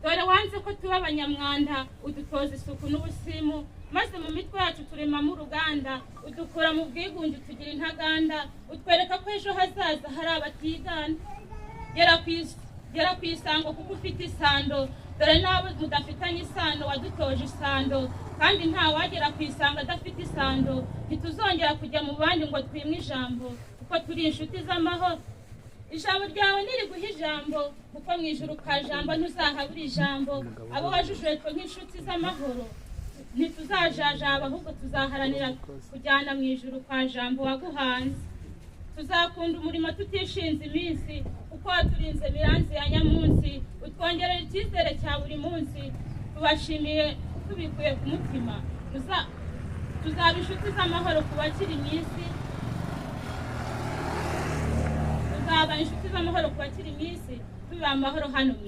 dore wanze ko tuba abanyamwanda udutoza isuku n'ubusimu maze mu mitwe yacu turemamo uruganda udukura mu bwigunge tugira intaganda utwereka ko ejo hazaza hari abatigana gera ku isango kuko ufite isando dore nawe mudafitanye isano wadutoje isando kandi nta wagera ku isanga adafite isando ntituzongera kujya mu bandi ngo twimwe ijambo kuko turi inshuti z'amahoro ijambo ryawe niriguha ijambo kuko mu ijuru ka jambo ntuzahabura ijambo abo wajujwe twe nk'inshuti z'amahoro ntituzajajaba ahubwo tuzaharanira kujyana mu ijuru kwa jambo waguhanze tuzakunda umurimo tutishinze iminsi kuko waturinze miranzi ya nyamunsi utwongerera icyizere cya buri munsi tubashimiye tubikuye ku mutima tuzaba inshuti z'amahoro ku bakiri mu isi tuzaba inshuti z'amahoro ku bakiri mu isi tuba amahoro hano mu